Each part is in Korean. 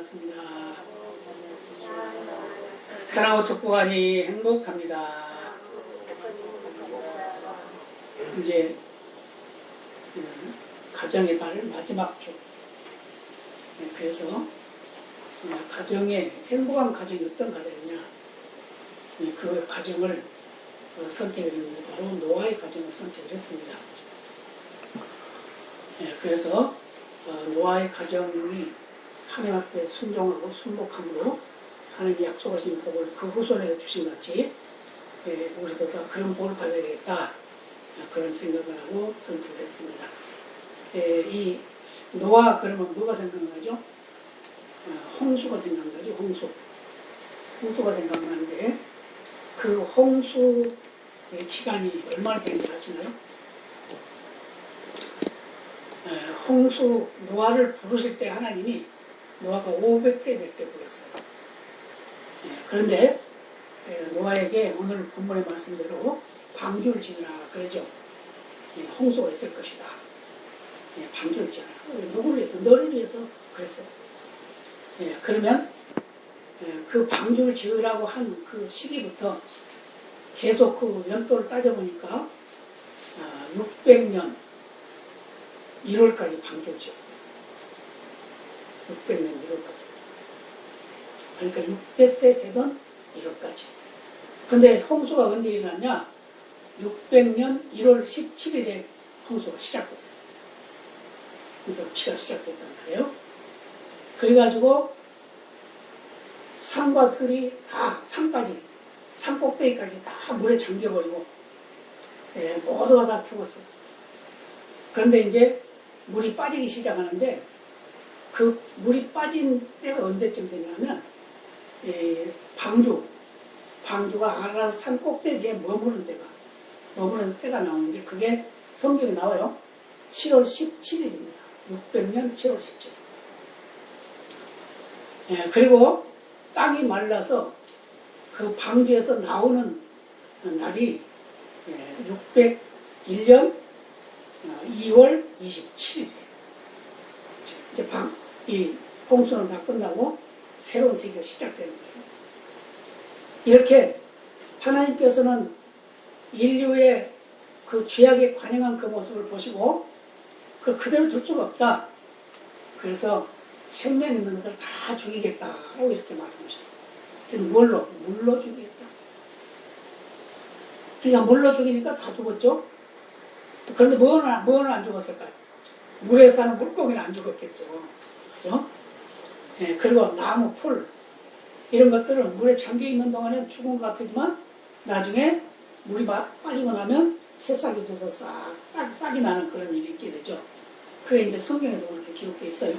반갑습니다. 사랑하고 축복하니 행복합니다. 이제 가정의 달 마지막 주. 그래서 가정의 행복한 가정이 어떤 가정이냐, 그 가정을 선택했는데 바로 노아의 가정을 선택을 했습니다. 그래서 노아의 가정이 하나님 앞에 순종하고 순복함으로 하나님이 약속하신 복을 그 후손에 주신 같이 우리도 다 그런 복을 받아야 되겠다, 그런 생각을 하고 선택을 했습니다. 이 노아 그러면 뭐가 생각나죠? 홍수가 생각나죠. 홍수가 생각나는데 그 홍수의 기간이 얼마나 되는지 아시나요? 홍수 노아를 부르실 때 하나님이 노아가 500세 될 때 부르셨어요. 그런데 노아에게 오늘 본문의 말씀대로 방주를 지으라 그러죠. 홍수가 있을 것이다. 방주를 지어라. 누구를 위해서? 너를 위해서 그랬어요. 그러면 그 방주를 지으라고 한 그 시기부터 계속 그 연도를 따져보니까 600년 1월까지 방주를 지었어요. 600년 1월까지. 그러니까 600세 되던 1월까지. 근데 홍수가 언제 일어났냐? 600년 1월 17일에 홍수가 시작됐어요. 그래서 피가 시작됐단 말이에요. 그래가지고 산과 들이 다 산까지, 산 꼭대기까지 다 물에 잠겨버리고 모두가 다 죽었어요. 그런데 이제 물이 빠지기 시작하는데 그 물이 빠진 때가 언제쯤 되냐면 방주가 아라랏 산 꼭대기에 머무는 때가 나오는데 그게 성경에 나와요. 7월 17일입니다. 600년 7월 17일. 그리고 땅이 말라서 그 방주에서 나오는 날이 601년 2월 27일이에요. 이제 이 홍수는 다 끝나고 새로운 세계가 시작되는 거예요. 이렇게 하나님께서는 인류의 그 죄악에 관영한 그 모습을 보시고 그걸 그대로 둘 수가 없다. 그래서 생명 있는 것을 다 죽이겠다라고 이렇게 말씀하셨어요. 근데 물로 죽이겠다. 그냥 물로 죽이니까 다 죽었죠. 그런데 뭐는 안 죽었을까요? 물에 사는 물고기는 안 죽었겠죠. 그죠? 그리고 나무, 풀 이런 것들은 물에 잠겨 있는 동안은 죽은 것 같지만 나중에 물이 빠지고 나면 새싹이 져서 싹이 나는 그런 일이 있게 되죠. 그게 이제 성경에도 그렇게 기록되어 있어요.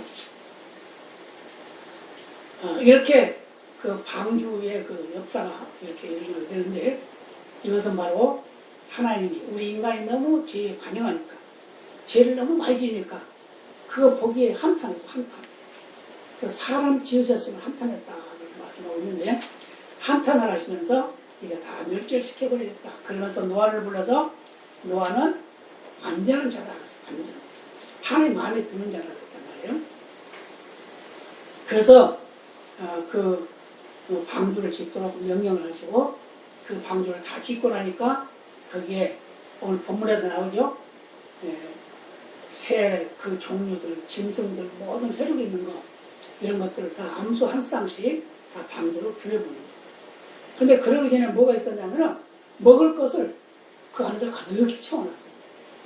이렇게 그 방주의 그 역사가 이렇게 일어나게 되는데 이것은 바로 하나님이 우리 인간이 너무 죄에 관영하니까 죄를 너무 많이 지으니까 그거 보기에 한탄해서 한탄. 그래서 사람 지으셨으면 한탄했다 이렇게 말씀하고 있는데 한탄을 하시면서 이제 다 멸절시켜버리겠다. 그러면서 노아를 불러서 노아는 안전한 자다. 안전. 하나님 마음에 드는 자다 그랬단 말이에요. 그래서 그 방주를 짓도록 명령을 하시고 그 방주를 다 짓고 나니까 거기에 오늘 본문에도 나오죠. 새 그 종류들, 짐승들 모든 혈육이 있는 거 이런 것들을 다 암수 한 쌍씩 다 방주로 들여보는 거예요. 근데 그러기 전에 뭐가 있었냐면은 먹을 것을 그 안에다 가득히 채워놨어요.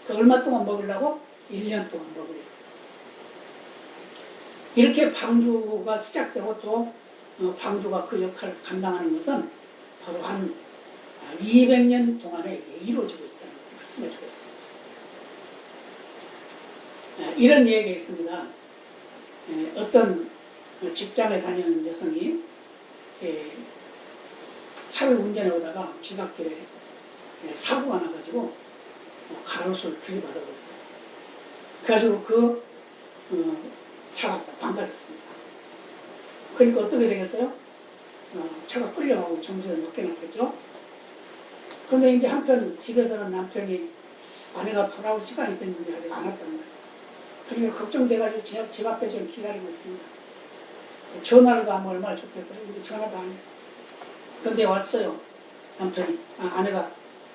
그 얼마 동안 먹으려고? 1년 동안 먹으려고. 이렇게 방주가 시작되고 또 방주가 그 역할을 감당하는 것은 바로 한 200년 동안에 이루어지고 있다는 말씀해 주고 있습니다. 이런 얘기가 있습니다. 어떤 직장에 다니는 여성이 차를 운전해 오다가 지각길에 사고가 나가지고 가로수를 들이받아 버렸어요. 그래가지고 그 차가 망가졌습니다. 그러니까 어떻게 되겠어요? 차가 끌려가고 정부에 맡겨놨겠죠? 그런데 이제 한편 집에서는 남편이 아내가 돌아올 시간이 됐는데 아직 안 왔단 말이에요. 그러니까 걱정돼가지고 집 앞에 좀 기다리고 있습니다. 전화로도 하면 얼마나 좋겠어요. 근데 전화도 안 해. 그런데 왔어요. 남편이, 아내가.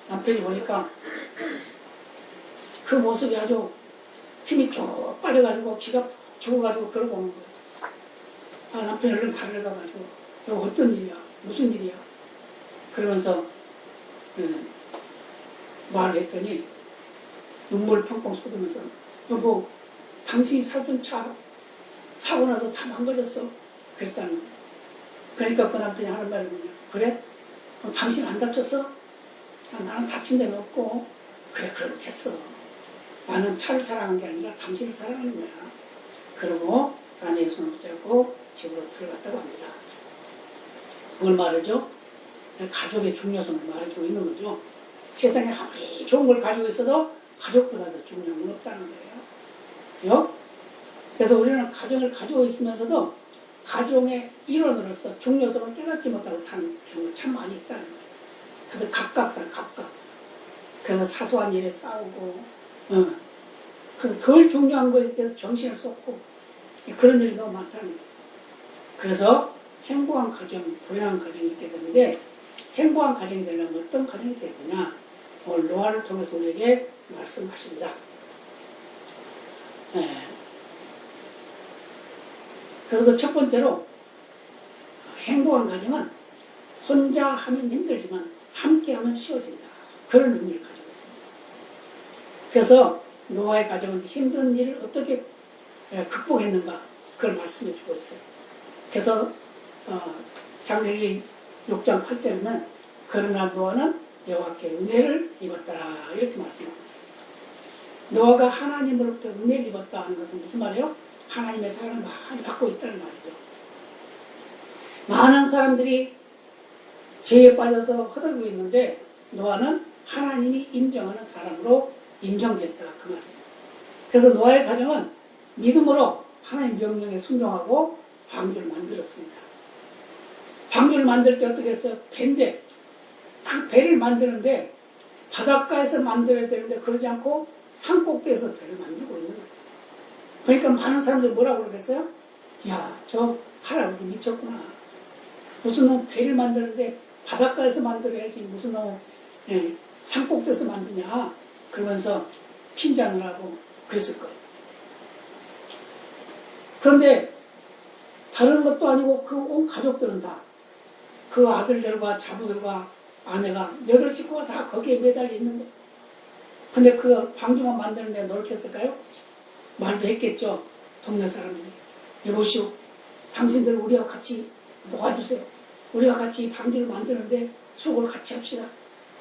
남편이 보니까 그 모습이 아주 힘이 쭉 빠져가지고 기가 푹 죽어가지고 그러고 오는 거예요. 남편이 얼른 달려가가지고 이거 어떤 일이야? 무슨 일이야? 그러면서 말을 했더니 눈물 펑펑 쏟으면서 여보 당신이 사준 차 사고 나서 다 망가졌어. 그랬다는 거예요. 그러니까 그 남편이 하는 말이 뭐냐. 그래? 당신 안 다쳤어? 나는 다친 데는 없고. 그래 그렇겠어. 나는 차를 사랑한 게 아니라 당신을 사랑하는 거야. 그러고 아내의 손을 붙잡고 집으로 들어갔다고 합니다. 뭘 말하죠? 가족의 중요성을 말해주고 있는 거죠. 세상에 아무리 좋은 걸 가지고 있어도 가족보다 더 중요한 건 없다는 거예요. 그죠? 그래서 우리는 가정을 가지고 있으면서도 가정의 일원으로서 중요성을 깨닫지 못하고 사는 경우가 참 많이 있다는 거예요. 그래서 각각. 그래서 사소한 일에 싸우고, 그래서 덜 중요한 것에 대해서 정신을 쏟고, 그런 일이 너무 많다는 거예요. 그래서 행복한 가정, 불행한 가정이 있게 되는데, 행복한 가정이 되려면 어떤 가정이 되야 되냐? 오늘 노아를 통해서 우리에게 말씀하십니다. 그래서 그 첫 번째로 행복한 가정은 혼자 하면 힘들지만 함께 하면 쉬워진다. 그런 의미를 가지고 있습니다. 그래서 노아의 가정은 힘든 일을 어떻게 극복했는가 그걸 말씀해 주고 있어요. 그래서 창세기 6장 8절에는 그러나 노아는 여호와께 은혜를 입었더라 이렇게 말씀하고 있습니다. 노아가 하나님으로부터 은혜를 입었다 하는 것은 무슨 말이에요? 하나님의 사랑을 많이 받고 있다는 말이죠. 많은 사람들이 죄에 빠져서 허덕이고 있는데 노아는 하나님이 인정하는 사람으로 인정됐다 그 말이에요. 그래서 노아의 가정은 믿음으로 하나님 명령에 순종하고 방주를 만들었습니다. 방주를 만들 때 어떻게 했어요? 배인데 딱 배를 만드는데 바닷가에서 만들어야 되는데 그러지 않고 산꼭대기에서 배를 만들고 있는 거예요. 그러니까 많은 사람들이 뭐라고 그러겠어요? 야, 저 할아버지 미쳤구나. 무슨 놈 배를 만드는데 바닷가에서 만들어야지 무슨 놈 산꼭대에서 만드냐 그러면서 핀잔을 하고 그랬을 거예요. 그런데 다른 것도 아니고 그 온 가족들은 다 그 아들들과 자부들과 아내가 8식구가 다 거기에 매달려 있는 거예요. 근데 그 방주만 만드는데 노력했을까요? 말도 했겠죠. 동네 사람들이. 여보시오, 당신들 우리와 같이 도와주세요. 우리와 같이 방주를 만드는데 수고를 같이 합시다.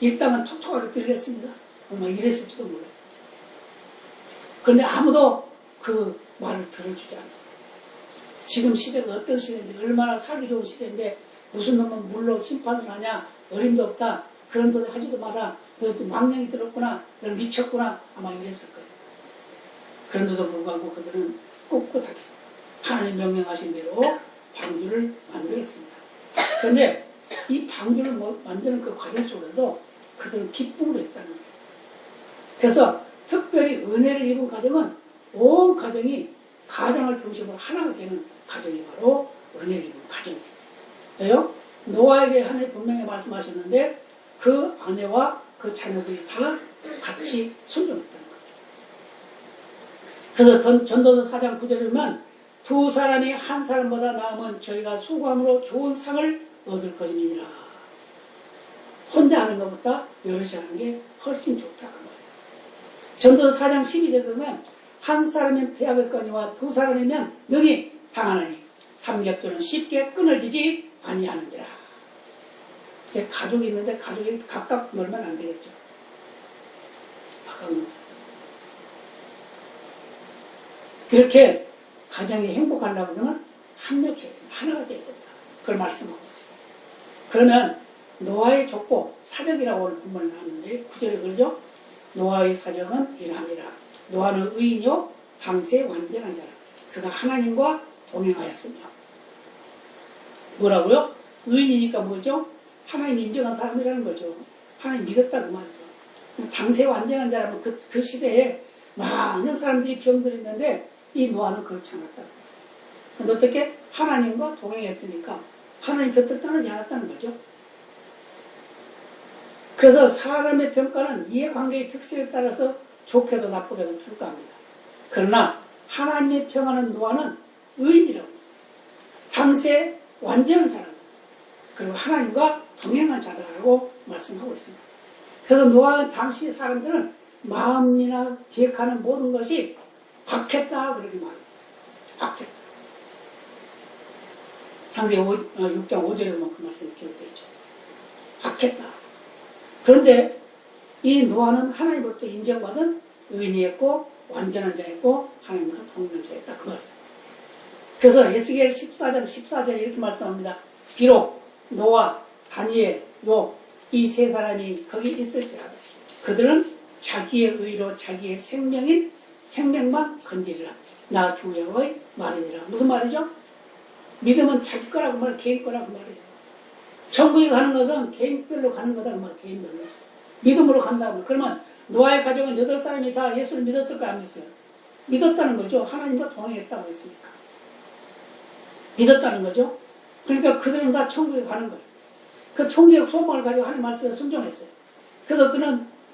일당은 톡톡하게 드리겠습니다. 아마 이랬을지도 몰라요. 그런데 아무도 그 말을 들어주지 않았어요. 지금 시대가 어떤 시대인데 얼마나 살기 좋은 시대인데 무슨 놈은 물로 심판을 하냐 어림도 없다 그런 소리 하지도 마라 너 지금 망령이 들었구나 너 미쳤구나 아마 이랬을 거예요. 그런데도 불구하고 그들은 꿋꿋하게 하나님 명령하신 대로 방주를 만들었습니다. 그런데 이 방주를 만드는 그 과정 속에도 그들은 기쁨으로 했다는 거예요. 그래서 특별히 은혜를 입은 가정은 온 가정이 가정을 중심으로 하나가 되는 가정이 바로 은혜를 입은 가정이에요. 왜요? 노아에게 하나님 분명히 말씀하셨는데 그 아내와 그 자녀들이 다 같이 순종했다는 거예요. 그래서 전도서 4장 9절에 보면 두 사람이 한 사람보다 나으면 저희가 수고함으로 좋은 상을 얻을 것임이니라. 혼자 하는 것보다 여럿이 하는 게 훨씬 좋다 그 말이에요. 전도서 4장 12절에 보면 한 사람이면 패하겠거니와 두 사람이면 능히 당하나니 삼겹살은 쉽게 끊어지지 아니하느니라. 가족이 있는데 가족이 각각 놀면 안 되겠죠. 각각 놀면 안 되죠. 이렇게 가정이 행복하려고 그러면 합력해야 된다. 하나가 돼야 된다. 그걸 말씀하고 있어요. 그러면 노아의 족보, 사적이라고 오늘 본문을 나왔는데 9절에 그러죠. 노아의 사적은 이러하니라. 노아는 의인이요 당시에 완전한 자라. 그가 하나님과 동행하였으며. 뭐라고요? 의인이니까 뭐죠? 하나님 인정한 사람이라는 거죠. 하나님 믿었다 그 말이죠. 당시에 완전한 자라면 그 시대에 많은 사람들이 병들었는데 이 노아는 그렇지 않았다. 근데 어떻게? 하나님과 동행했으니까 하나님 곁을 떠나지 않았다는 거죠. 그래서 사람의 평가는 이해관계의 특성에 따라서 좋게도 나쁘게도 평가합니다. 그러나 하나님의 평하는 노아는 의인이라고 했어요. 당시에 완전한 자라고 했어요. 그리고 하나님과 동행한 자다라고 말씀하고 있습니다. 그래서 노아 당시 사람들은 마음이나 기획하는 모든 것이 악했다 그렇게 말했어요. 악했다. 창세기 6장 5절에 보면 그 말씀이 기록되어 있죠. 악했다. 그런데 이 노아는 하나님으로부터 인정받은 의인이었고 완전한 자였고 하나님과 동행한 자였다 그 말이에요. 그래서 에스겔 14장 14절에 이렇게 말씀합니다. 비록 노아, 다니엘, 욥 이 세 사람이 거기 있을지라도 그들은 자기의 의로 자기의 생명만 건지리라. 나 주 여호와의 말이니라. 무슨 말이죠? 믿음은 자기 거라고 말해, 개인 거라고 말해요. 천국에 가는 것은 개인별로 가는 거다 그 말이에요. 개인별로. 믿음으로 간다고. 그러면 노아의 가족은 8사람이 다 예수를 믿었을까 안 믿었어요? 믿었다는 거죠. 하나님과 동행했다고 했으니까. 믿었다는 거죠. 그러니까 그들은 다 천국에 가는 거예요. 그 천국의 소망을 가지고 하나님 말씀에 순종했어요. 그래서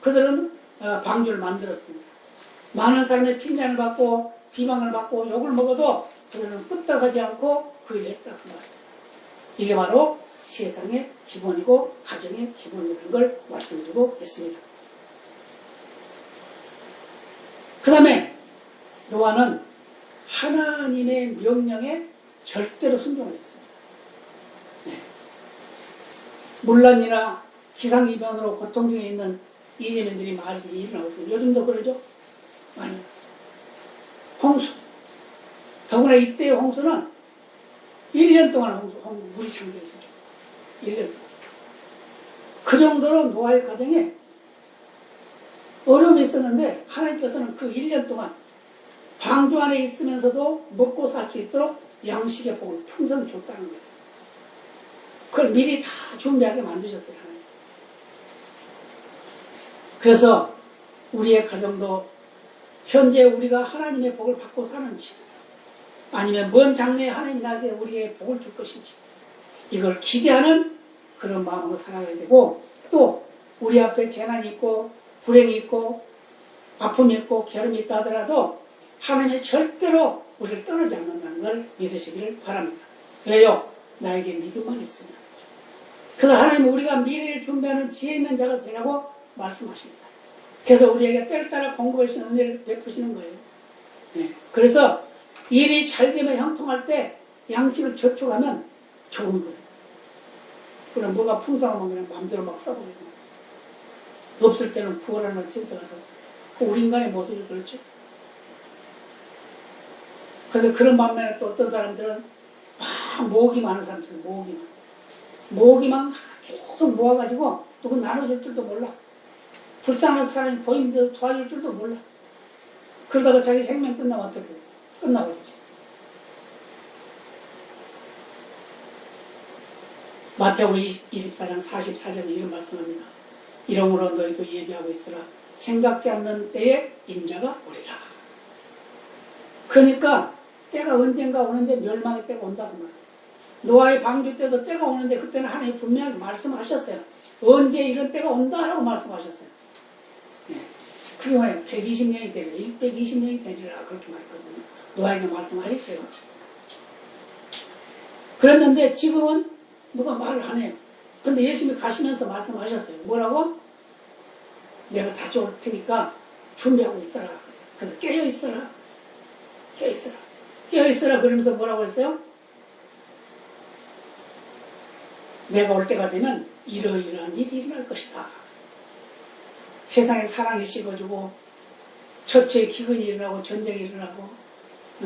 그들은 방주를 만들었습니다. 많은 사람의 핀잔을 받고 비방을 받고 욕을 먹어도 그들은 끄떡하지 않고 그 일을 했다 그 말이에요. 이게 바로 세상의 기본이고 가정의 기본이라는 걸 말씀드리고 있습니다. 그 다음에 노아는 하나님의 명령에 절대로 순종을 했습니다. 네. 문란이나 기상이변으로 고통 중에 있는 이재민들이 많이 일어나고 있습니다. 요즘도 그러죠? 많이 있어요. 홍수. 더구나 이때의 홍수는 1년 동안 물이 잠겨 있었죠. 1년 동안. 그 정도로 노아의 가정에 어려움이 있었는데 하나님께서는 그 1년 동안 방주 안에 있으면서도 먹고 살 수 있도록 양식의 복을 풍성히 줬다는 거예요. 그걸 미리 다 준비하게 만드셨어요. 하나님. 그래서 우리의 가정도 현재 우리가 하나님의 복을 받고 사는지 아니면 먼 장래에 하나님이 나에게 우리의 복을 줄 것인지 이걸 기대하는 그런 마음으로 살아가야 되고 또 우리 앞에 재난이 있고 불행이 있고 아픔이 있고 괴로움이 있다 하더라도 하나님이 절대로 우리를 떠나지 않는다는 걸 믿으시기를 바랍니다. 왜요? 나에게 믿음만 있으면. 그래서 하나님은 우리가 미래를 준비하는 지혜 있는 자가 되라고 말씀하십니다. 그래서 우리에게 때를 따라 공급해 주시는 은혜를 베푸시는 거예요. 네. 그래서 일이 잘 되면 형통할 때 양식을 저축하면 좋은 거예요. 그럼 뭐가 풍성하면 그냥 마음대로 막 써버리고 없을 때는 부활하는 신세가 되고 우리 인간의 모습이 그렇죠. 그런데 그런 반면에 또 어떤 사람들은 막 모으기 많은 사람들은 모으기만 계속 모아가지고 누구 나눠줄 줄도 몰라. 불쌍한 사람이 보이는데도 도와줄 줄도 몰라. 그러다가 자기 생명 끝나면 어떻게 돼? 끝나버리지. 마태복음 24장 44절에 이런 말씀합니다. 이러므로 너희도 예비하고 있으라. 생각지 않는 때에 인자가 오리라. 그러니까 때가 언젠가 오는데 멸망의 때가 온다고 말해요. 노아의 방주 때도 때가 오는데 그때는 하나님이 분명히 말씀하셨어요. 언제 이런 때가 온다라고 말씀하셨어요. 네. 그게 뭐예요? 120년이 되리라, 620년이 되리라 그렇게 말했거든요. 노아에게 말씀하실 때가. 그랬는데 지금은 누가 말을 안 해요. 근데 예수님이 가시면서 말씀하셨어요. 뭐라고? 내가 다시 올 테니까 준비하고 있어라. 그래서 깨어있어라. 깨어있어라. 깨어있어라. 그러면서 뭐라고 했어요? 내가 올 때가 되면 이러이러한 일이 일어날 것이다. 세상에 사랑이 식어지고 처치에 기근이 일어나고 전쟁이 일어나고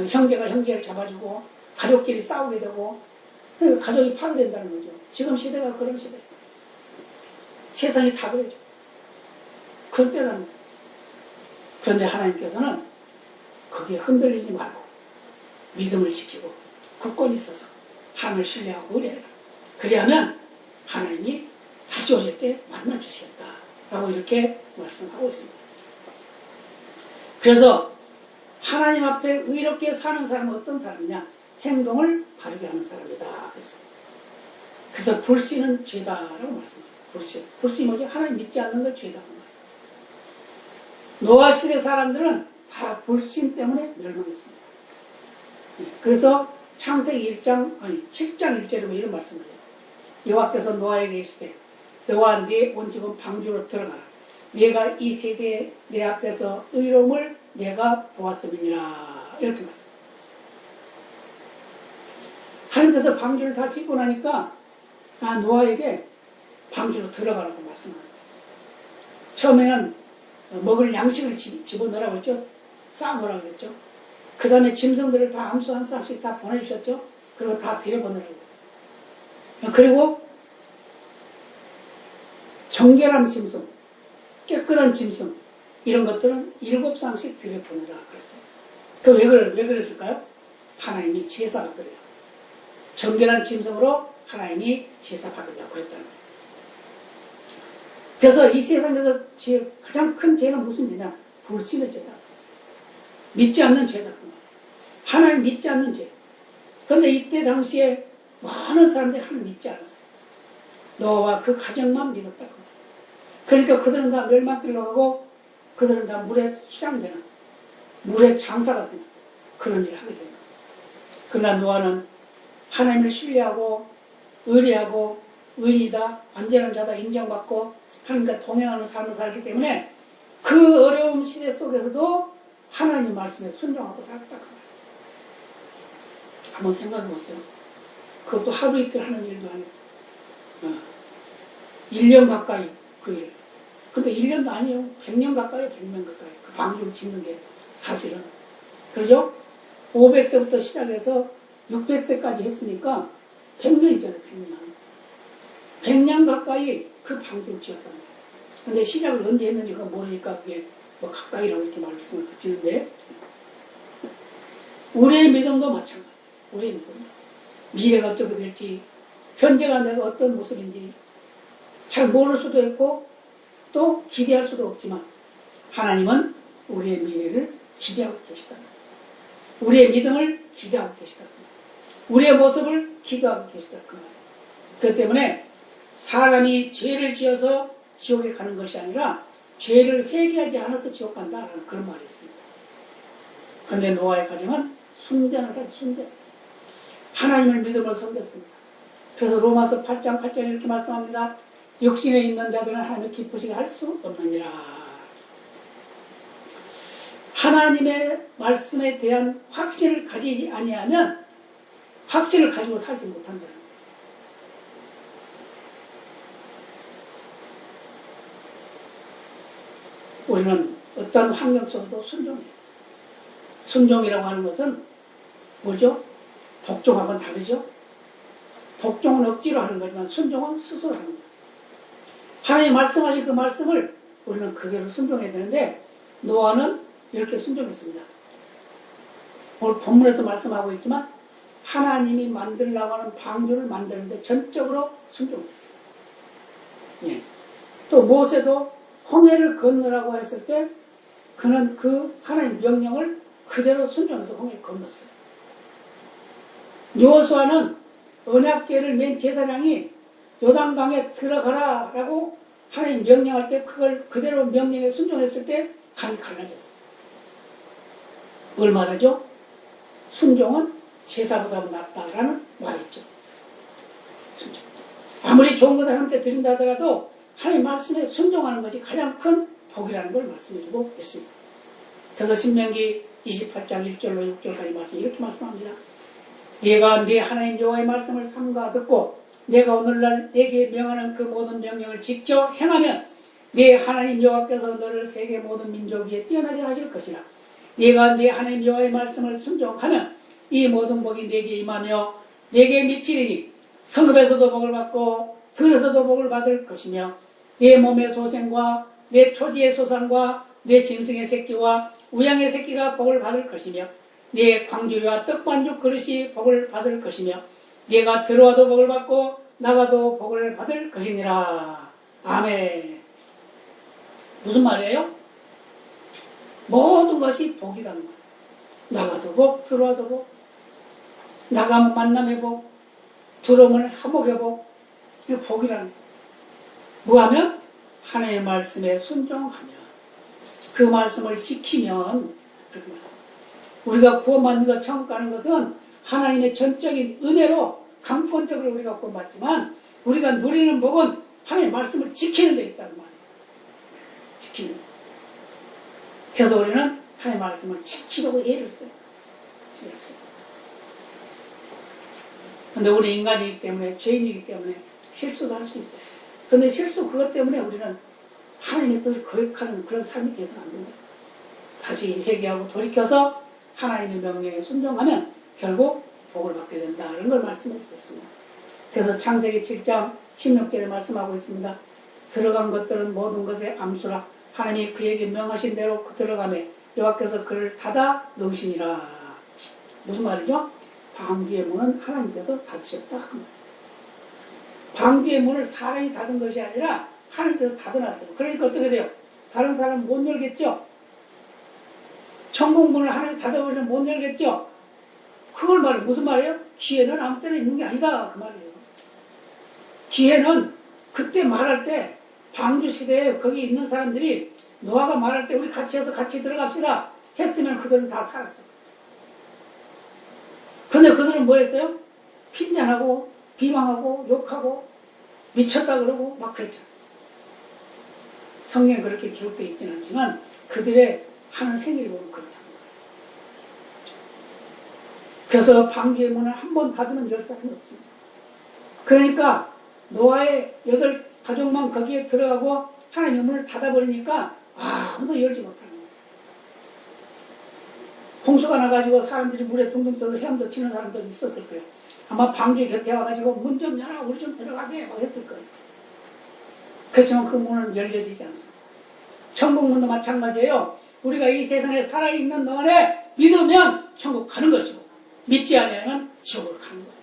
형제가 형제를 잡아주고 가족끼리 싸우게 되고 가족이 파괴된다는 거죠. 지금 시대가 그런 시대예요. 세상이 다 그러죠. 그런 때라는 거예요. 그런데 하나님께서는 거기에 흔들리지 말고 믿음을 지키고 굳건히 있어서 하나님을 신뢰하고 의뢰해라. 그리하면 하나님이 다시 오실 때 만나주시겠다 라고 이렇게 말씀하고 있습니다. 그래서 하나님 앞에 의롭게 사는 사람은 어떤 사람이냐? 행동을 바르게 하는 사람이다. 그래서 불신은 죄다라고 말씀합니다. 불신 뭐지? 하나님 믿지 않는 것 죄다. 노아 시대 사람들은 다 불신 때문에 멸망했습니다. 그래서 창세기 7장 1절에 이런 말씀을 해요. 여호와께서 노아에게 이르시되 너와 네 온 집은 방주로 들어가라. 네가 이 세대에 내 앞에서 의로움을 내가 보았음이니라. 이렇게 말씀합니다. 하나님께서 방주를 다 짓고 나니까 노아에게 방주로 들어가라고 말씀합니다. 처음에는 먹을 양식을 집어넣으라고 했죠. 쌓아놓으라고 했죠. 그 다음에 짐승들을 다 암수 한 쌍씩 다 보내주셨죠. 그리고 다 들여보내라고 했어요. 그리고 정결한 짐승, 깨끗한 짐승 이런 것들은 7쌍씩 들여보내라 그랬어요. 왜 그랬을까요? 하나님이 제사 받으려고. 정결한 짐승으로 하나님이 제사 받으려고 했다는 거예요. 그래서 이 세상에서 가장 큰 죄는 무슨 죄냐? 불신의 죄다. 믿지 않는 죄다. 하나님 믿지 않는 죄. 그런데 이때 당시에 많은 사람들이 하나님 믿지 않았어요. 노아와 그 가정만 믿었다. 그러니까 그들은 다 멸망길로 가고 그들은 다 물에 수장되는, 물에 장사가 되는 그런 일을 하게 된 거예요. 그러나 노아는 하나님을 신뢰하고 의리하고 의인이다, 안전한 자다 인정받고 하나님과 동행하는 삶을 살기 때문에 그 어려운 시대 속에서도 하나님의 말씀에 순종하고 살았다. 한번 생각해 보세요. 그것도 하루 이틀 하는 일도 아니고 1년 가까이 그 일. 근데 1년도 아니에요. 100년 가까이 100년 가까이 그 방주를 짓는 게 사실은. 그러죠? 500세부터 시작해서 600세까지 했으니까 100년이잖아요. 100년 가까이 그 방주를 지었단 말이에요. 근데 시작을 언제 했는지 그거 모르니까 그게 뭐 가까이라고 이렇게 말씀을 드리는데 우리의 믿음도 마찬가지예요. 우리의 믿음도. 미래가 어떻게 될지, 현재가 내가 어떤 모습인지 잘 모를 수도 있고 또 기대할 수도 없지만 하나님은 우리의 미래를 기대하고 계시다. 우리의 믿음을 기대하고 계시다. 우리의 모습을 기도하고 계시다. 그 말이에요. 그렇기 때문에 사람이 죄를 지어서 지옥에 가는 것이 아니라 죄를 회개하지 않아서 지옥 간다라는 그런 말이 있습니다. 그런데 노아의 가정은 순전하다. 순전. 하나님을 믿음으로 섬겼습니다. 그래서 로마서 8장 8절에 이렇게 말씀합니다. 육신에 있는 자들은 하나님을 기쁘시게 할 수 없느니라. 하나님의 말씀에 대한 확신을 가지지 아니하면 확신을 가지고 살지 못한다는 거예요. 우리는 어떤 환경 속에도 순종해요. 순종이라고 하는 것은 뭐죠? 복종하고는 다르죠? 복종은 억지로 하는 거지만 순종은 스스로 하는 거예요. 하나님 말씀하신 그 말씀을 우리는 그대로 순종해야 되는데 노아는 이렇게 순종했습니다. 오늘 본문에도 말씀하고 있지만 하나님이 만들려고 하는 방주를 만드는데 전적으로 순종했어요. 예. 또 모세도 홍해를 건너라고 했을 때 그는 그 하나님 명령을 그대로 순종해서 홍해를 건넜어요. 여호수아는 언약궤를 맨 제사장이 요단강에 들어가라 라고 하나님 명령할 때 그걸 그대로 명령에 순종했을 때 강이 갈라졌어요. 뭘 말하죠? 순종은 제사보다 낫다라는 말이 있죠. 순종. 아무리 좋은 것을 하나님께 드린다 하더라도 하나님 말씀에 순종하는 것이 가장 큰 복이라는 걸 말씀해주고 있습니다. 그래서 신명기 28장 1절로 6절까지 말씀 이렇게 말씀합니다. 네가 네 하나님 여호와의 말씀을 삼가 듣고 내가 오늘날 네게 명하는 그 모든 명령을 지켜 행하면 네 하나님 여호와께서 너를 세계 모든 민족 위에 뛰어나게 하실 것이라. 네가 네 하나님 여호와의 말씀을 순종하면 이 모든 복이 네게 임하며 네게 미치리니 성읍에서도 복을 받고 들에서도 복을 받을 것이며 네 몸의 소생과 내 토지의 소산과 내 짐승의 새끼와 우양의 새끼가 복을 받을 것이며 네 광주리와 떡반죽 그릇이 복을 받을 것이며 네가 들어와도 복을 받고 나가도 복을 받을 것이니라. 아멘. 무슨 말이에요? 모든 것이 복이라는 거예요. 나가도 복, 들어와도 복. 나가면 만남회복, 들어오면 화목회복. 이게 복이라는 거예요. 뭐하면? 하나님의 말씀에 순종하면, 그 말씀을 지키면, 그렇게 말씀합니다. 우리가 구원받는 것, 천국 가는 것은 하나님의 전적인 은혜로 강권적으로 우리가 구원받지만, 우리가 누리는 복은 하나님의 말씀을 지키는 데 있다는 말이에요. 지키는 데. 그래서 우리는 하나님의 말씀을 지키려고 애를 써요. 애를 써요. 근데 우리 인간이기 때문에, 죄인이기 때문에 실수도 할 수 있어요. 근데 실수 그것 때문에 우리는 하나님의 뜻을 거역하는 그런 삶이 돼서는 안 된다. 다시 회개하고 돌이켜서 하나님의 명령에 순종하면 결국 복을 받게 된다. 이런 걸 말씀해 주고 있습니다. 그래서 창세기 7장 16절에 말씀하고 있습니다. 들어간 것들은 모든 것의 암수라. 하나님이 그에게 명하신 대로 그 들어가매 여호와께서 그를 닫아 넣으시니라. 무슨 말이죠? 방주의 문은 하나님께서 닫으셨다. 방주의 문을 사람이 닫은 것이 아니라 하나님께서 닫아놨어요. 그러니까 어떻게 돼요? 다른 사람은 못 열겠죠? 천국 문을 하나님이 닫아버리면 못 열겠죠? 그걸 말해. 무슨 말이에요? 기회는 아무 때나 있는 게 아니다. 그 말이에요. 기회는 그때 말할 때 방주 시대에 거기 있는 사람들이 노아가 말할 때 우리 같이 해서 같이 들어갑시다 했으면 그들은 다 살았어. 근데 그들은 뭐 했어요? 핀잔하고 비방하고 욕하고 미쳤다 그러고 막 그랬죠. 성경에 그렇게 기록되어 있지는 않지만 그들의 하는 행위를 보면 그렇다는 거예요. 그래서 방주의 문을 한 번 닫으면 열 사람이 없습니다. 그러니까 노아의 8가족만 거기에 들어가고 하나님의 문을 닫아버리니까 아무도 열지 못하는 거예요. 홍수가 나가지고 사람들이 물에 둥둥 떠서 헤엄도 치는 사람도 있었을 거예요. 아마 방주 곁에 와가지고 문 좀 열어 우리 좀 들어가게 막 했을 거예요. 그렇지만 그 문은 열려지지 않습니다. 천국 문도 마찬가지예요. 우리가 이 세상에 살아있는 동안에 믿으면 천국 가는 것이고 믿지 않으면 지옥으로 가는 거예요.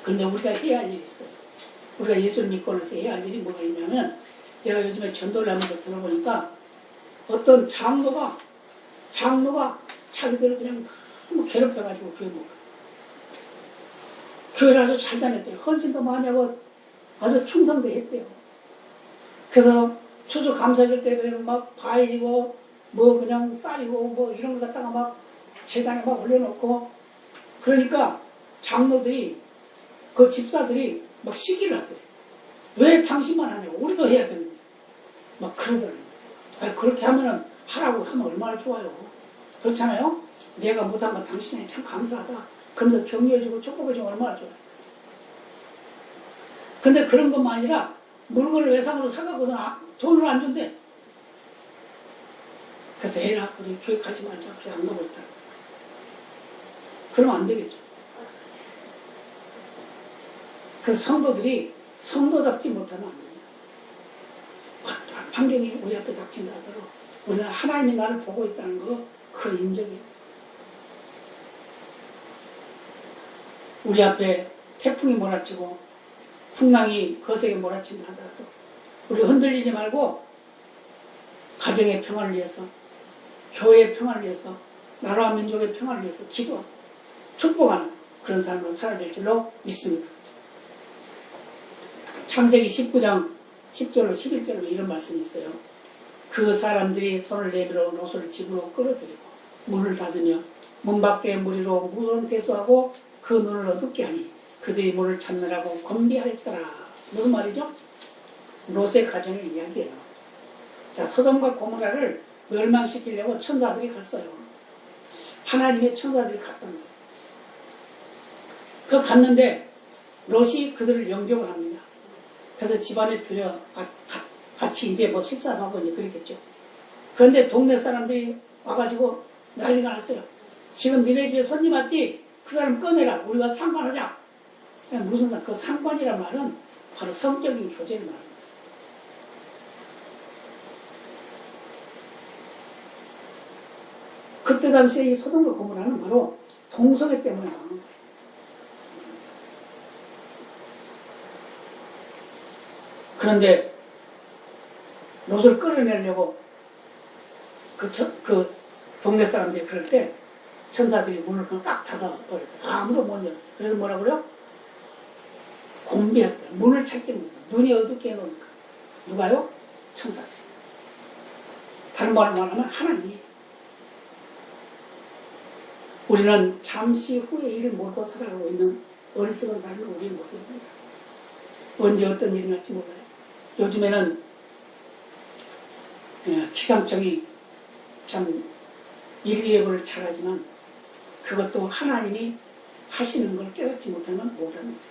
근데 우리가 해야 할 일이 있어요. 우리가 예수를 믿고 나서 해야 할 일이 뭐가 있냐면 내가 요즘에 전도를 하면서 들어보니까 어떤 장로가 자기들을 그냥 너무 괴롭혀가지고 교회 못 가요. 교회를 아주 잘 다녔대요. 헌신도 많이 하고 아주 충성도 했대요. 그래서 추수감사절 때는 막 과일이고 뭐 그냥 쌀이고 뭐 이런 걸 갖다가 막 재단에 막 올려놓고 그러니까 장로들이 그 집사들이 막 시기를 하더래요. 왜 당신만 하냐고 우리도 해야 되는데 막 그러더라고요. 그렇게 하면은 하라고 하면 얼마나 좋아요. 그렇잖아요. 내가 못한 건 당신이 참 감사하다. 그러면서 격려해주고 축복해주면 얼마나 좋아요. 근데 그런 것만 아니라 물건을 외상으로 사갖고서는 돈을 안 준대. 그래서 에라 우리 교회 가지 말자. 그래 안 가고 있다. 그러면 안 되겠죠. 그래서 성도들이 성도답지 못하면 안 됩니다. 환경이 우리 앞에 닥친다 하더라도 우리는 하나님이 나를 보고 있다는 거 그걸 인정해요. 우리 앞에 태풍이 몰아치고 풍랑이 거세게 몰아친다 하더라도 우리 흔들리지 말고 가정의 평화를 위해서 교회의 평화를 위해서 나라와 민족의 평화를 위해서 기도하고 축복하는 그런 삶으로 살아야 될 줄로 믿습니다. 창세기 19장 10절로 11절로 이런 말씀이 있어요. 그 사람들이 손을 내밀어 롯을 집으로 끌어들이고 문을 닫으며 문 밖에 무리로 무서운 대수하고 그 눈을 어둡게 하니 그들이 문을 찾느라고 건비하였더라. 무슨 말이죠? 롯의 가정의 이야기예요. 자, 소돔과 고모라를 멸망시키려고 천사들이 갔어요. 하나님의 천사들이 갔단 말이에요. 그 갔는데 롯이 그들을 영접을 합니다. 그래서 집안에 들여 같이 이제 뭐 식사도 하고 이제 그랬겠죠. 그런데 동네 사람들이 와가지고 난리가 났어요. 지금 니네 집에 손님 왔지? 그 사람 꺼내라. 우리가 상관하자. 무슨 그 상관이란 말은 바로 성적인 교제를 말합니다. 그때 당시에 이 소돔과 고모라는 바로 동성애 때문에 나오는 거예요. 그런데 롯을 끌어내려고 그 동네 사람들이 그럴 때 천사들이 문을 그냥 딱 닫아버렸어요. 아무도 못 열었어요. 그래서 뭐라고요? 곤비했다. 문을 찾지 못했어요. 눈이 어둡게 해놓으니까. 누가요? 천사들. 다른 말로 말하면 하나님이. 우리는 잠시 후에 일을 모르고 살아가고 있는 어리석은 삶을 우리의 모습입니다. 언제 어떤 일이 날지 몰라요. 요즘에는 기상청이 참 일기예보를 잘하지만 그것도 하나님이 하시는 걸 깨닫지 못하면 못하는 거예요.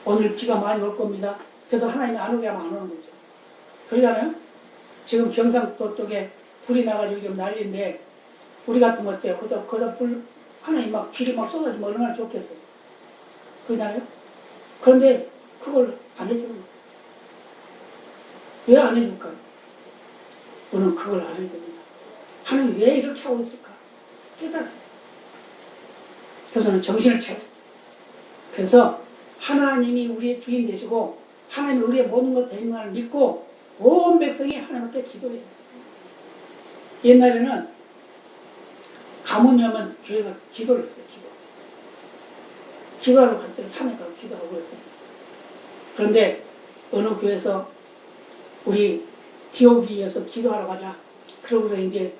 오늘 비가 많이 올 겁니다. 그래도 하나님이 안 오게 하면 안 오는 거죠. 그러잖아요. 지금 경상도 쪽에 불이 나가지고 지금 난리인데 우리 같으면 어때요? 거기다 불 하나님 막 비를 막 쏟아지면 얼마나 좋겠어요. 그러잖아요. 그런데 그걸 안 해주는 거예요. 왜 안 해줄까요? 우리는 그걸 알아야 됩니다. 하나님 왜 이렇게 하고 있을까? 깨달아요. 그래서 정신을 차려. 그래서 하나님이 우리의 주인 되시고 하나님이 우리의 모든 것 되신 것을 믿고 온 백성이 하나님 앞에 기도해요. 옛날에는 가뭄이 오면 교회가 기도를 했어요. 기도하러 갔어요. 산에 가서 기도하고 그랬어요. 그런데 어느 교회에서 우리 기옥이어서 기도하러 가자. 그러고서 이제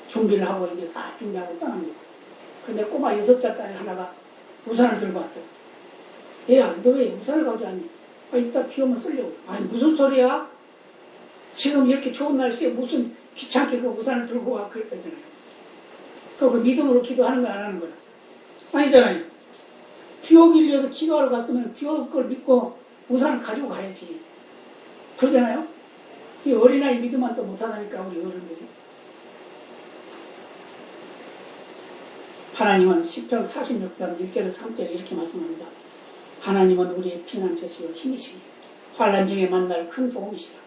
준비를 하고 이제 다 준비하고 떠납니다. 근데 꼬마 6살짜리 하나가 우산을 들고 왔어요. 얘야, 너 왜 우산을 가져왔니? 이따 비 오면 쓰려고. 아니, 무슨 소리야? 지금 이렇게 좋은 날씨에 무슨 귀찮게 그 우산을 들고 와. 그랬거든요. 그 믿음으로 기도하는 거야, 안 하는 거야? 아니잖아요. 비 오길 위해서 기도하러 갔으면 비 올 걸 믿고 우산을 가지고 가야지. 그러잖아요? 이 어린아이 믿음만 또 못하다니까, 우리 어른들이. 하나님은 시편 46편 1절에서 3절에 이렇게 말씀합니다. 하나님은 우리의 피난처시요 힘이시니 환난 중에 만날 큰 도움이시라.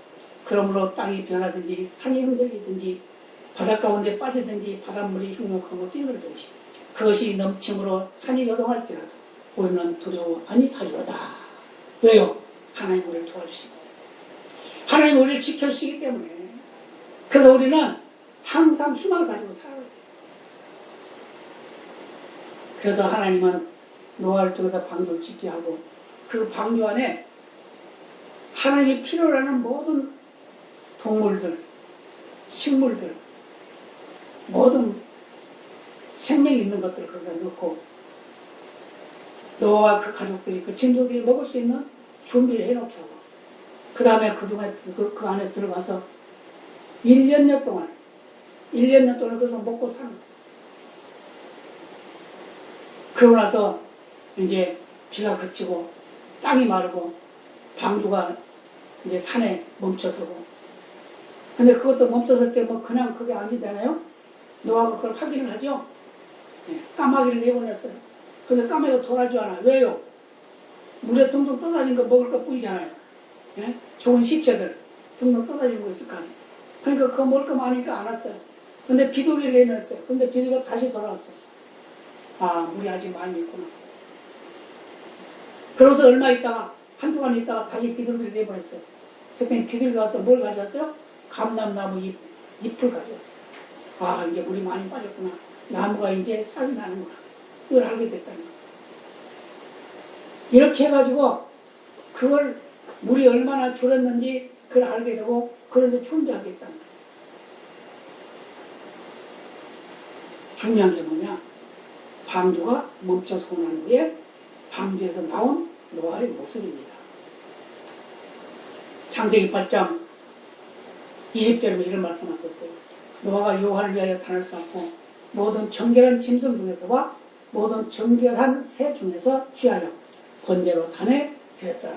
그러므로 땅이 변하든지 산이 흔들리든지 바닷 가운데 빠지든지 바닷물이 흉목하고 뛰놀든지 그것이 넘침으로 산이 요동할지라도 우리는 두려워 아니하리로다. 왜요? 하나님 우리를 도와주십니다. 하나님 우리를 지켜주시기 때문에. 그래서 우리는 항상 희망을 가지고 살아야 돼요. 그래서 하나님은 노아를 통해서 방주를 짓게 하고 그 방주 안에 하나님이 필요로 하는 모든 동물들, 식물들, 모든 생명이 있는 것들을 거기다 넣고 노아와 그 가족들이 그 친구들이 먹을 수 있는 준비를 해놓게 하고 그 다음에 그 안에 들어가서 1년여 동안 거기서 먹고 사는 거예요. 그러고 나서 이제 비가 그치고 땅이 마르고 방주가 이제 산에 멈춰서고 근데 그것도 멈춰설 때 뭐 그냥 그게 아니잖아요. 노아가 그걸 확인을 하죠. 까마귀를 내보냈어요. 근데 까마귀가 돌아오지 않아. 왜요? 물에 둥둥 떠다니는 거 먹을 것 뿐이잖아요. 좋은 시체들 둥둥 떠다니는 거 있을 거 아니에요. 그러니까 그거 먹을 거 많으니까 안 왔어요. 근데 비둘기를 내놨어요. 근데 비둘기가 다시 돌아왔어요. 아, 물이 아직 많이 있구나. 그러고서 얼마 있다가, 한동안 있다가 다시 비둘기를 내보냈어요. 그랬더니 비둘기가 와서 뭘 가져왔어요? 감람나무 잎을 가져왔어요. 아, 이제 물이 많이 빠졌구나. 나무가 이제 싹이 나는구나. 이걸 알게 됐다는 거예요. 이렇게 해가지고, 그걸 물이 얼마나 줄었는지 그걸 알게 되고, 그래서 준비하겠다는 거예요. 중요한 게 뭐냐? 방주가 멈춰서 난 후에 방주에서 나온 노아의 모습입니다. 창세기 8장 20절에 이런 말씀하고 있어요. 노아가 여호와를 위하여 단을 쌓고 모든 정결한 짐승 중에서와 모든 정결한 새 중에서 취하여 번제로 단에 드렸더라.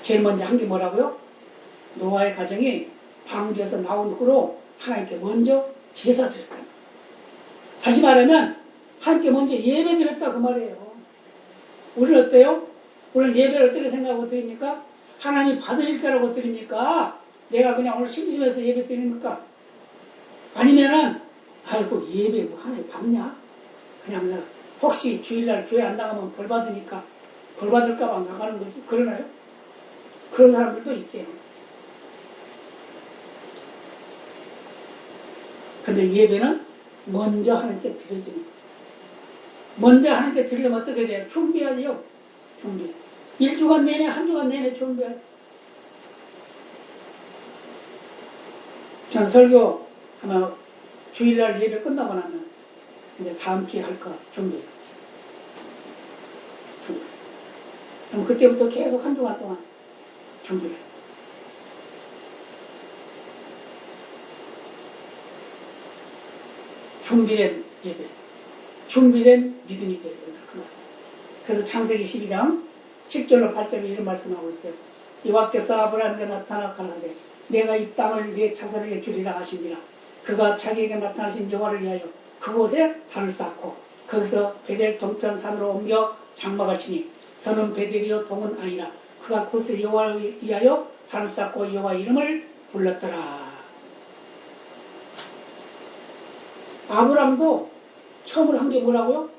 제일 먼저 한 게 뭐라고요? 노아의 가정이 방주에서 나온 후로 하나님께 먼저 제사 드렸다. 다시 말하면 하나님께 먼저 예배 드렸다 그 말이에요. 우리는 어때요? 오늘 예배를 어떻게 생각하고 드립니까? 하나님 받으실 거라고 드립니까? 내가 그냥 오늘 심심해서 예배 드립니까? 아니면은 아이고 예배 뭐 하나님 받냐? 그냥 혹시 주일날 교회 안 나가면 벌 받으니까 벌 받을까봐 나가는 거지. 그러나요? 그런 사람들도 있대요. 근데 예배는 먼저 하나님께 드려지는 거예요. 먼저 하나님께 드리려면 어떻게 돼요? 준비하지요. 준비. 1주간 내내, 한 주간 내내 준비해요. 전 설교 하나 주일날 예배 끝나고 나면 이제 다음 주에 할 거 준비. 그럼 그때부터 계속 한 주간 동안 준비를 해요. 준비된 예배, 준비된 믿음이 되어야 된다. 그 말. 그래서 창세기 12장 7절로 8절에 이런 말씀하고 있어요. 여호와께서 아브라함에게 나타나 가라사대 내가 이 땅을 네 자손에게 주리라 하시니라. 그가 자기에게 나타나신 여호와를 위하여 그곳에 단을 쌓고 거기서 베델 동편 산으로 옮겨 장막을 치니 서는 베델이요 동은 아니라 그가 그곳에 여호와를 위하여 단을 쌓고 여호와 이름을 불렀더라. 아브라함도 처음으로 한 게 뭐라고요?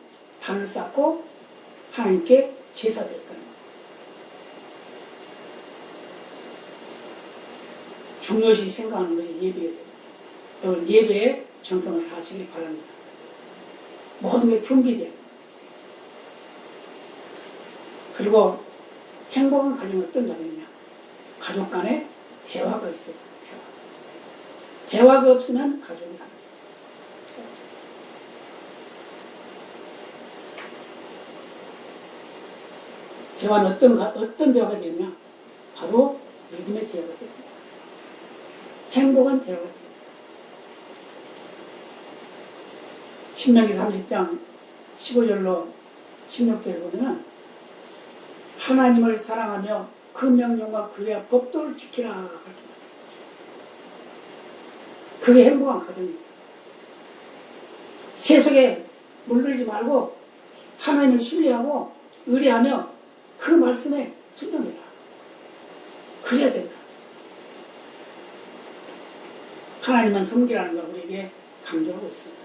단을 쌓고 하나님께 제사 드렸다는 거예요. 중요시 생각하는 것이 예배여야 됩니다. 여러분 예배에 정성을 다하시길 바랍니다. 모든 게 준비돼요. 그리고 행복한 가정은 어떤 가정이냐? 가족 간에 대화가 있어요. 대화가 없으면 가족이 안 돼요. 대화는 어떤 대화가 되냐? 바로 믿음의 대화가 돼요. 행복한 대화가 돼요. 신명기 30장 15절로 16절을 보면은 하나님을 사랑하며 그 명령과 그의 법도를 지키라. 그게 행복한 가정이에요. 세속에 물들지 말고 하나님을 신뢰하고 의뢰하며 그 말씀에 순종해라. 그래야 된다. 하나님만 섬기라는 걸 우리에게 강조하고 있습니다.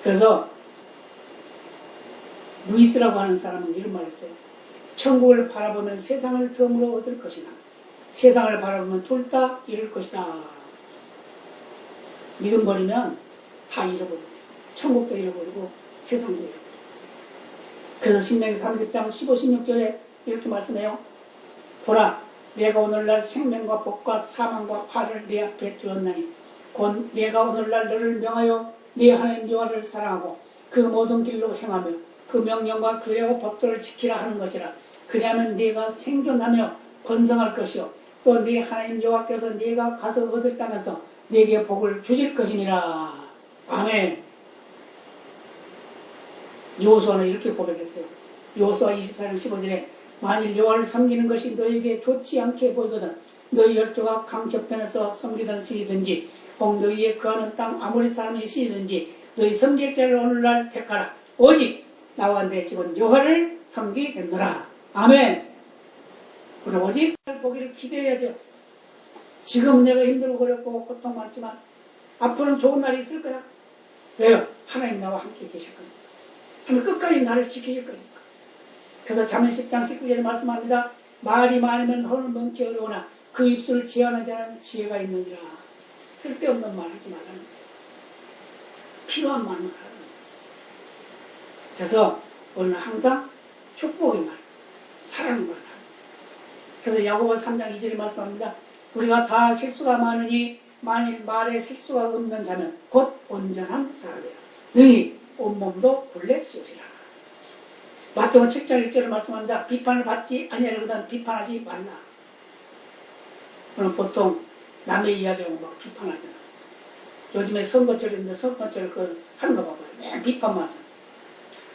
그래서 루이스라고 하는 사람은 이런 말을 했어요. 천국을 바라보면 세상을 덤으로 얻을 것이나 세상을 바라보면 둘 다 잃을 것이다. 믿음 버리면 다 잃어버려요. 천국도 잃어버리고 세상도 잃어버려요. 그래서 신명기 30장 15, 16절에 이렇게 말씀해요. 보라, 내가 오늘날 생명과 복과 사망과 화를 네 앞에 두었나니 곧 내가 오늘날 너를 명하여 네 하나님 여호와를 사랑하고 그 모든 길로 행하며 그 명령과 규례와 법도를 지키라 하는 것이라. 그리하면 네가 생존하며 번성할 것이요 또 네 하나님 여호와께서 네가 가서 얻을 땅에서 네게 복을 주실 것이니라. 아멘. 여호수아는 이렇게 고백했어요. 여호수아 24장 15절에 만일 여호와를 섬기는 것이 너에게 좋지 않게 보이거든 너희 열조가 강저편에서 섬기던 신이든지 혹 너희의 거하는 땅 아모리 사람의 신이든지 너희 섬길 자를 오늘날 택하라. 오직 나와 내 집은 여호와를 섬기겠노라. 아멘. 우리 오직 보기를 기대해야 돼요. 지금 내가 힘들고 어렵고 고통 많지만 앞으로는 좋은 날이 있을 거야. 왜요? 하나님 나와 함께 계실 겁니다. 하나님 끝까지 나를 지키실 거니까. 그래서 잠언 10장 19절에 말씀합니다. 말이 많으면 혼을 먹기 어려우나 그 입술을 제한하지 않은 지혜가 있느니라. 쓸데없는 말 하지 말라는 거예요. 필요한 말만 하라는 거예요. 그래서 오늘 항상 축복의 말, 사랑의 말을 합니다. 그래서 야고보 3장 2절에 말씀합니다. 우리가 다 실수가 많으니 만일 말에 실수가 없는 자면 곧 온전한 사람이라. 능히 온몸도 불레시리라. 마태복음 7장 1절에 말씀합니다. 비판을 받지 아니하려거든 비판하지 말라. 그럼 보통 남의 이야기하고 막 비판하잖아. 요즘에 선거철인데 선거철 하는 거 봐봐요. 맨 비판만 하잖아.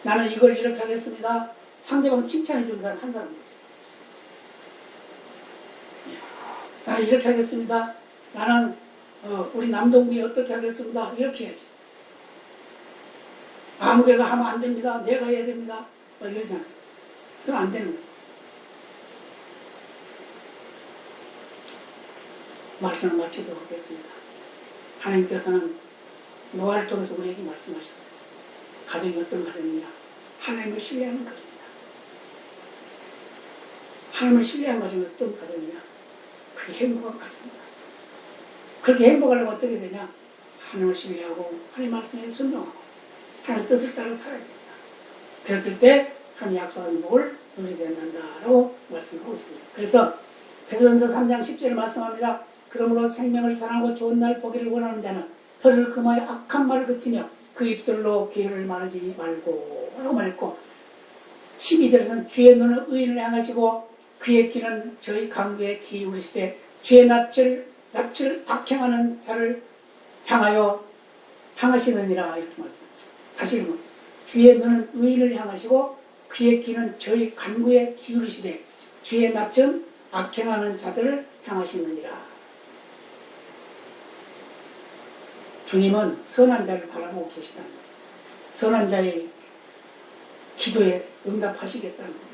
나는 이걸 이렇게 하겠습니다. 상대방 칭찬해 주는 사람 한 사람도 없어. 나는 이렇게 하겠습니다. 나는 우리 남동생이 어떻게 하겠습니다. 이렇게 해야지. 아무개가 하면 안 됩니다. 내가 해야 됩니다. 이러잖아요. 그건 안 되는 거예요. 말씀을 마치도록 하겠습니다. 하나님께서는 노아를 통해서 우리에게 말씀하셨어요. 가정이 어떤 가정이냐? 하나님을 신뢰하는 가정이다. 하나님을 신뢰하는 가정이 어떤 가정이냐? 그게 행복한 가정이다. 그렇게 행복하려면 어떻게 되냐? 하나님을 신뢰하고 하나님 말씀에 순종하고 하나님 뜻을 따라 살아야 된다. 그랬을 때 하나님 약속한 복을 누리게 된다라고 말씀하고 있습니다. 그래서 베드로전서 3장 10절에 말씀합니다. 그러므로 생명을 사랑하고 좋은 날 보기를 원하는 자는 혀를 금하여 악한 말을 그치며 그 입술로 괴를 말하지 말고 라고 말했고 12절에서는 주의 눈은 의인을 향하시고 그의 귀는 저희 강구에 기울이시되 주의 낯을 악행하는 자를 향하여 향하시느니라 이렇게 말씀합니다. 사실은 주의 눈은 의인을 향하시고 그의 귀는 저희 간구에 기울이시되 주의 낯은 악행하는 자들을 향하시느니라. 주님은 선한 자를 바라보고 계시다는 거예요. 선한 자의 기도에 응답하시겠다는 겁니다.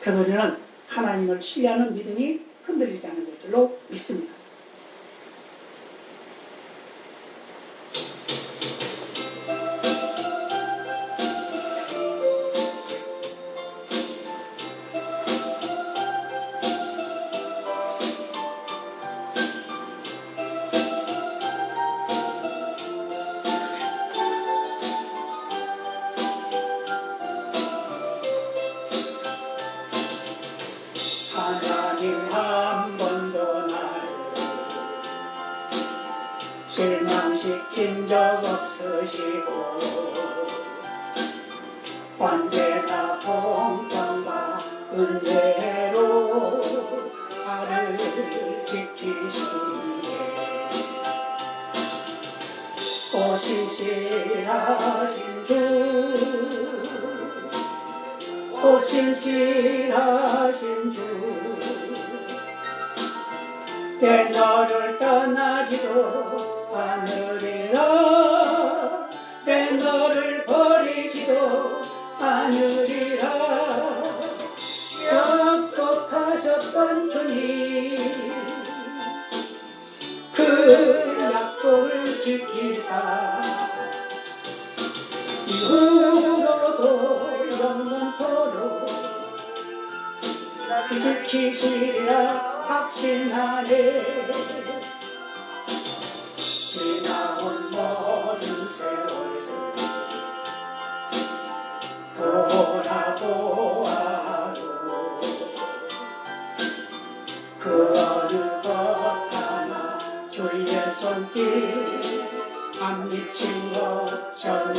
그래서 우리는 하나님을 신뢰하는 믿음이 흔들리지 않는 것들로 믿습니다. 하나님 한 번도 나를 실망시킨 적 없으시고 언제나 공평과 은혜로 나를 지키시기에 오신실하신 주 오신실하신 주 내 너를 떠나지도 않으리라 내 너를 버리지도 않으리라 약속하셨던 주님 그 약속을 지키사 이후로도 영원토록 지키시리라 확신하네 지나온 모든 세월 돌아보아도 그 어느 것 하나 주의 손길 안 미친 것처럼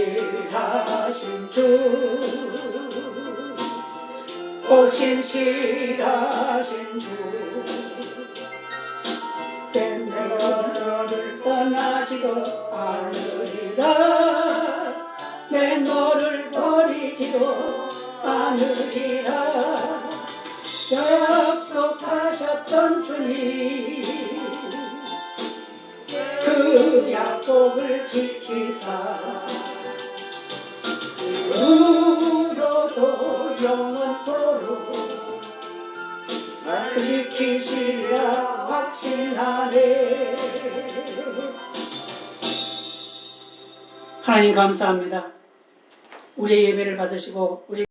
오신실하신 주 오신실하신 주 내 너를 떠나지도 않으리라 내 너를 버리지도 않으리라 약속하셨던 주님 그 약속을 지키사 이후로도 영원토록 지키시라 확신하네. 하나님 감사합니다. 우리의 예배를 받으시고 우리